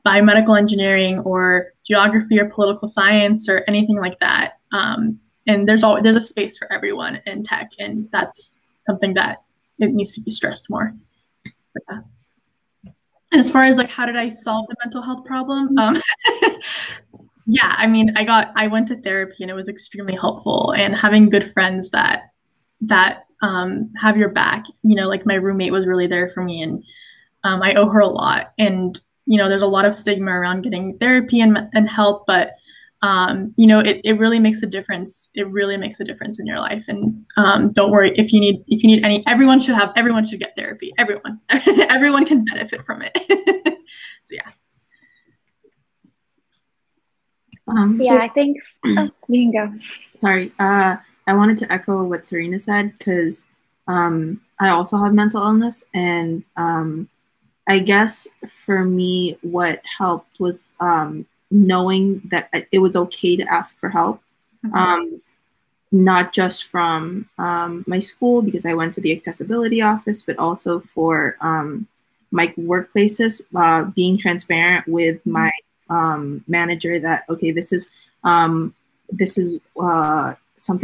biomedical engineering or geography or political science or anything like that. And there's a space for everyone in tech, and that's something that it needs to be stressed more. So, yeah. And as far as like, how did I solve the mental health problem? Yeah, I mean, I went to therapy, and it was extremely helpful, and having good friends that have your back, like my roommate was really there for me, and I owe her a lot. And, there's a lot of stigma around getting therapy and help, but it really makes a difference. It really makes a difference in your life. And don't worry, if you need any, everyone should get therapy. Everyone can benefit from it. So yeah. Yeah, I think you can go. Sorry, I wanted to echo what Sarina said, because I also have mental illness, and I guess for me, what helped was knowing that it was okay to ask for help, not just from my school, because I went to the accessibility office, but also for my workplaces, being transparent with my manager that, okay, this is something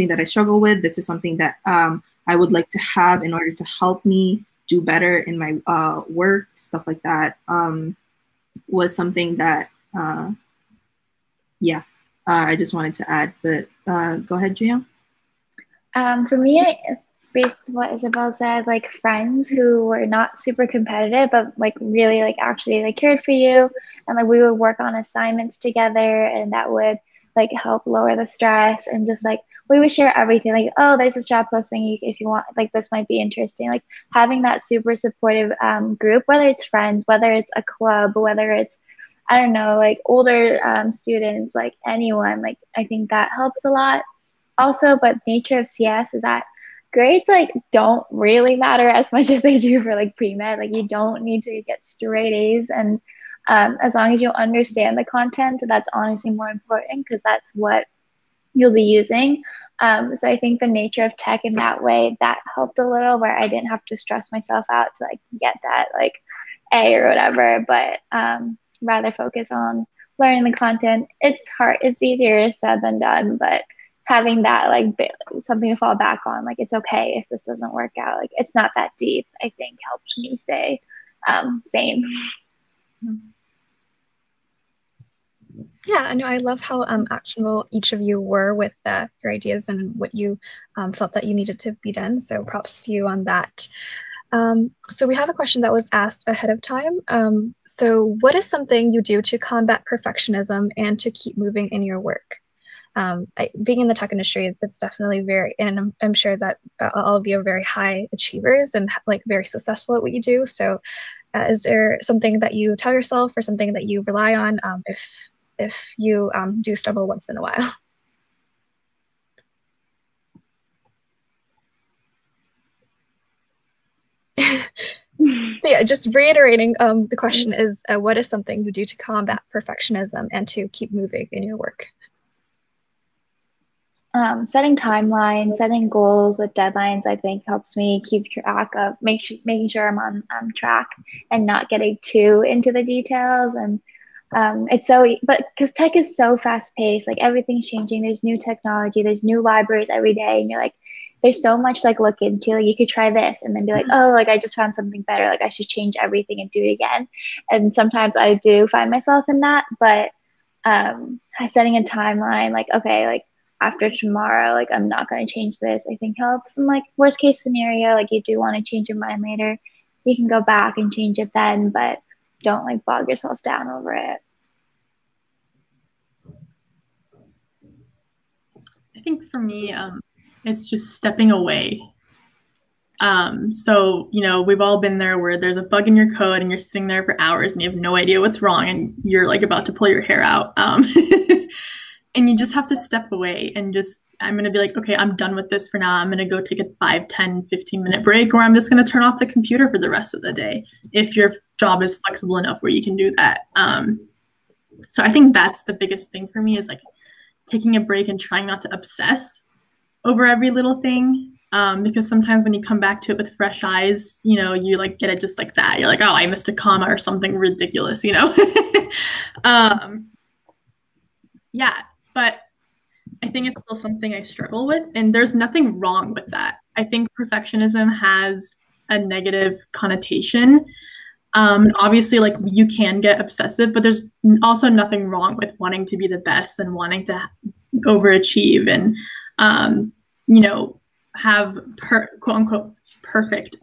that I struggle with. This is something that I would like to have in order to help me do better in my work, stuff like that, was something that, I just wanted to add. But go ahead, Juyoung. For me, based on what Isabel said, like friends who were not super competitive, but like really like actually like cared for you, and like we would work on assignments together, and that would like help lower the stress, and just like we would share everything, like, oh, there's this job posting, if you want, like this might be interesting, like having that super supportive group, whether it's friends, whether it's a club, whether it's, I don't know, like older students, like anyone, like I think that helps a lot also. But nature of CS is that grades like don't really matter as much as they do for like pre-med. Like you don't need to get straight A's, and as long as you understand the content, that's honestly more important, because that's what you'll be using. So I think the nature of tech in that way, that helped a little, where I didn't have to stress myself out to like get that like A or whatever, but rather focus on learning the content. It's hard, it's easier said than done, but having that like something to fall back on, like it's okay if this doesn't work out, like it's not that deep, I think helped me stay sane. Yeah, I know. I love how actionable each of you were with your ideas and what you felt that you needed to be done. So props to you on that. So we have a question that was asked ahead of time. So what is something you do to combat perfectionism and to keep moving in your work? Being in the tech industry, it's definitely very, and I'm sure that all of you are very high achievers and like very successful at what you do. So is there something that you tell yourself or something that you rely on if you do stumble once in a while? So yeah, just reiterating, the question is, what is something you do to combat perfectionism and to keep moving in your work? Setting timelines, setting goals with deadlines, I think helps me keep track of making sure I'm on track and not getting too into the details. And it's so, but because tech is so fast paced, like everything's changing. There's new technology, there's new libraries every day, and you're like, there's so much to like look into. Like you could try this and then be like, oh, like I just found something better. Like I should change everything and do it again. And sometimes I do find myself in that, but setting a timeline, like, okay, like after tomorrow, like I'm not going to change this, I think helps. And like worst case scenario, like you do want to change your mind later, you can go back and change it then, but don't like bog yourself down over it. I think for me, it's just stepping away. So, you know, we've all been there where there's a bug in your code and you're sitting there for hours and you have no idea what's wrong and you're like about to pull your hair out. And you just have to step away and just, I'm going to be like, okay, I'm done with this for now. I'm going to go take a 5, 10, 15-minute break, or I'm just going to turn off the computer for the rest of the day, if your job is flexible enough where you can do that. So I think that's the biggest thing for me, is like taking a break and trying not to obsess over every little thing. Because sometimes when you come back to it with fresh eyes, you know, you like get it just like that. You're like, oh, I missed a comma or something ridiculous, you know? Yeah, but I think it's still something I struggle with, and there's nothing wrong with that. I think perfectionism has a negative connotation. Obviously, like you can get obsessive, but there's also nothing wrong with wanting to be the best and wanting to overachieve and, you know, have quote unquote perfect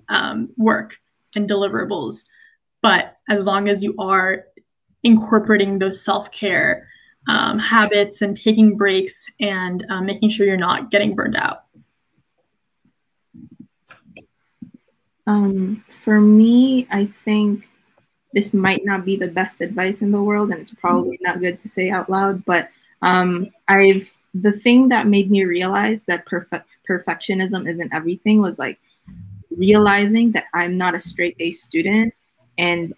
work and deliverables. But as long as you are incorporating those self-care habits and taking breaks and making sure you're not getting burned out. For me, I think this might not be the best advice in the world, and it's probably not good to say out loud, but the thing that made me realize that perfectionism isn't everything was like realizing that I'm not a straight A student, and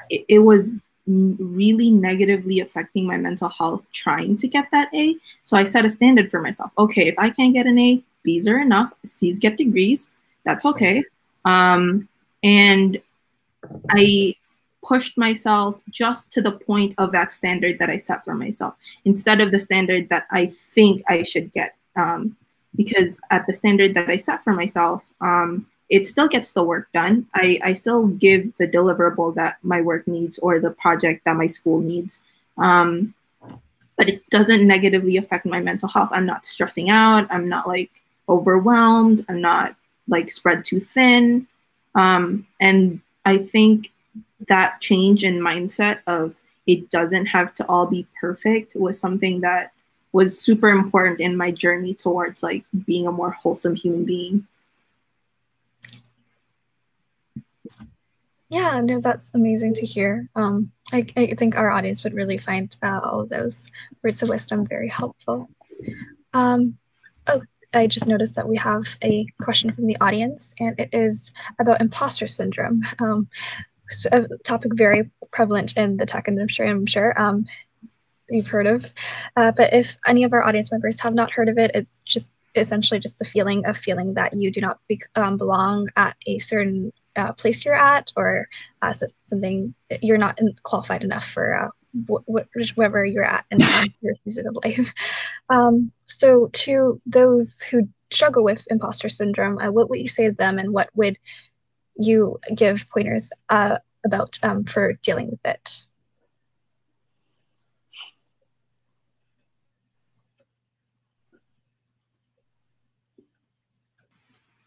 it was really negatively affecting my mental health trying to get that A. So I set a standard for myself. Okay, if I can't get an A, B's are enough. C's get degrees. That's okay. And I pushed myself just to the point of that standard that I set for myself, instead of the standard that I think I should get. Because at the standard that I set for myself, it still gets the work done. I still give the deliverable that my work needs or the project that my school needs. But it doesn't negatively affect my mental health. I'm not stressing out. I'm not like overwhelmed. I'm not like spread too thin. And I think that change in mindset of it doesn't have to all be perfect was something that was super important in my journey towards like being a more wholesome human being. Yeah, no, that's amazing to hear. I think our audience would really find all of those words of wisdom very helpful. Oh, I just noticed that we have a question from the audience, and it is about imposter syndrome. A topic very prevalent in the tech industry, I'm sure you've heard of. But if any of our audience members have not heard of it, it's just essentially just a feeling that you do not belong at a certain place you're at, or something you're not qualified enough for wherever you're at in your season of life. So to those who struggle with imposter syndrome, what would you say to them, and what would you give pointers about for dealing with it?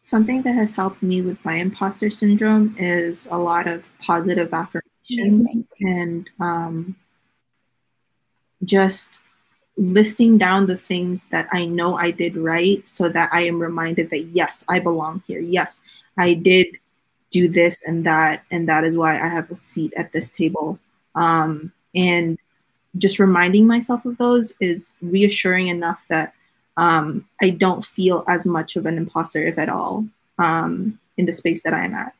Something that has helped me with my imposter syndrome is a lot of positive affirmations and just listing down the things that I know I did right, so that I am reminded that yes, I belong here. Yes, I did do this and that is why I have a seat at this table. And just reminding myself of those is reassuring enough that I don't feel as much of an imposter, if at all, in the space that I'm at.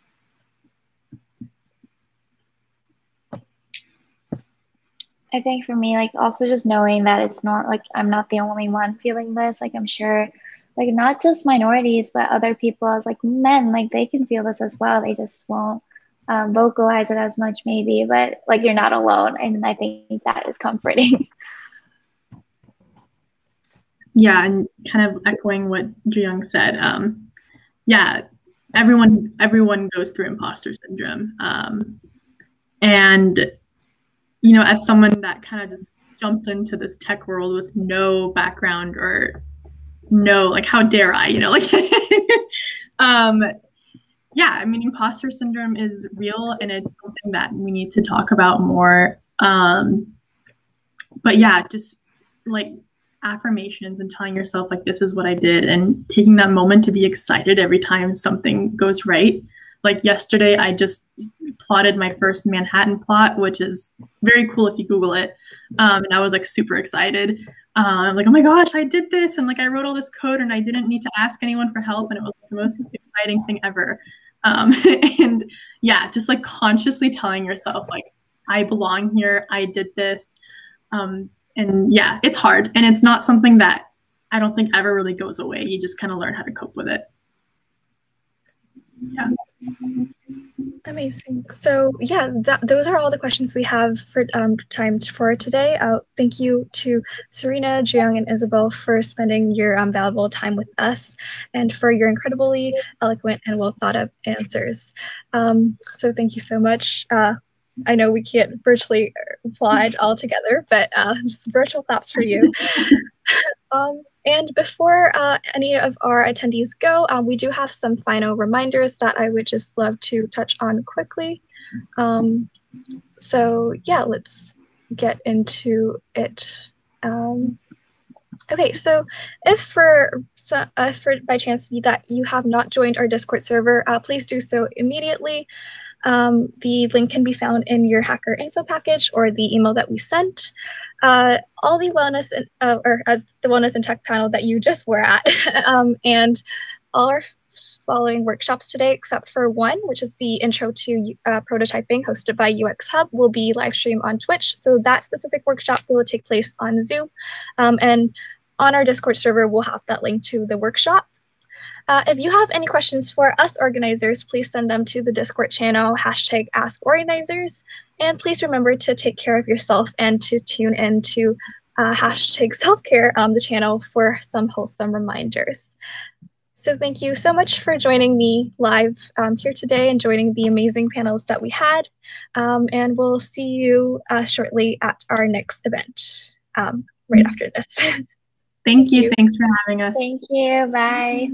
I think for me, like also just knowing that it's not like I'm not the only one feeling this. Like I'm sure, like not just minorities, but other people, like men, like they can feel this as well. They just won't vocalize it as much, maybe. But like you're not alone, and I think that is comforting. Yeah, and kind of echoing what Juyoung said. Yeah, everyone goes through imposter syndrome, and you know, as someone that kind of just jumped into this tech world with no background or no, like, how dare I, you know, like, yeah, I mean, imposter syndrome is real, and it's something that we need to talk about more. But yeah, just like affirmations and telling yourself like, this is what I did, and taking that moment to be excited every time something goes right. Like yesterday, I just plotted my first Manhattan plot, which is very cool if you Google it. And I was like super excited. I'm like, oh my gosh, I did this. And like, I wrote all this code and I didn't need to ask anyone for help. And it was the most exciting thing ever. And yeah, just like consciously telling yourself like, I belong here. I did this. And yeah, it's hard. And it's not something that I don't think ever really goes away. You just kind of learn how to cope with it. Yeah. Amazing. So yeah, those are all the questions we have for time for today. Thank you to Sarina, Juyoung, and Isabel for spending your valuable time with us, and for your incredibly eloquent and well thought of answers. So thank you so much. I know we can't virtually applaud all together, but just virtual claps for you. And before any of our attendees go, we do have some final reminders that I would just love to touch on quickly. So yeah, let's get into it. Okay, so if by chance that you have not joined our Discord server, please do so immediately. The link can be found in your hacker info package or the email that we sent. All the wellness or as the wellness and tech panel that you just were at, and all our following workshops today, except for one, which is the intro to prototyping hosted by UX Hub, will be live streamed on Twitch. So that specific workshop will take place on Zoom, and on our Discord server, we'll have that link to the workshop. If you have any questions for us organizers, please send them to the Discord channel #AskOrganizers. And please remember to take care of yourself and to tune in to hashtag self-care, the channel, for some wholesome reminders. So thank you so much for joining me live here today and joining the amazing panelists that we had. And we'll see you shortly at our next event right after this. Thank you. Thanks for having us. Thank you. Bye.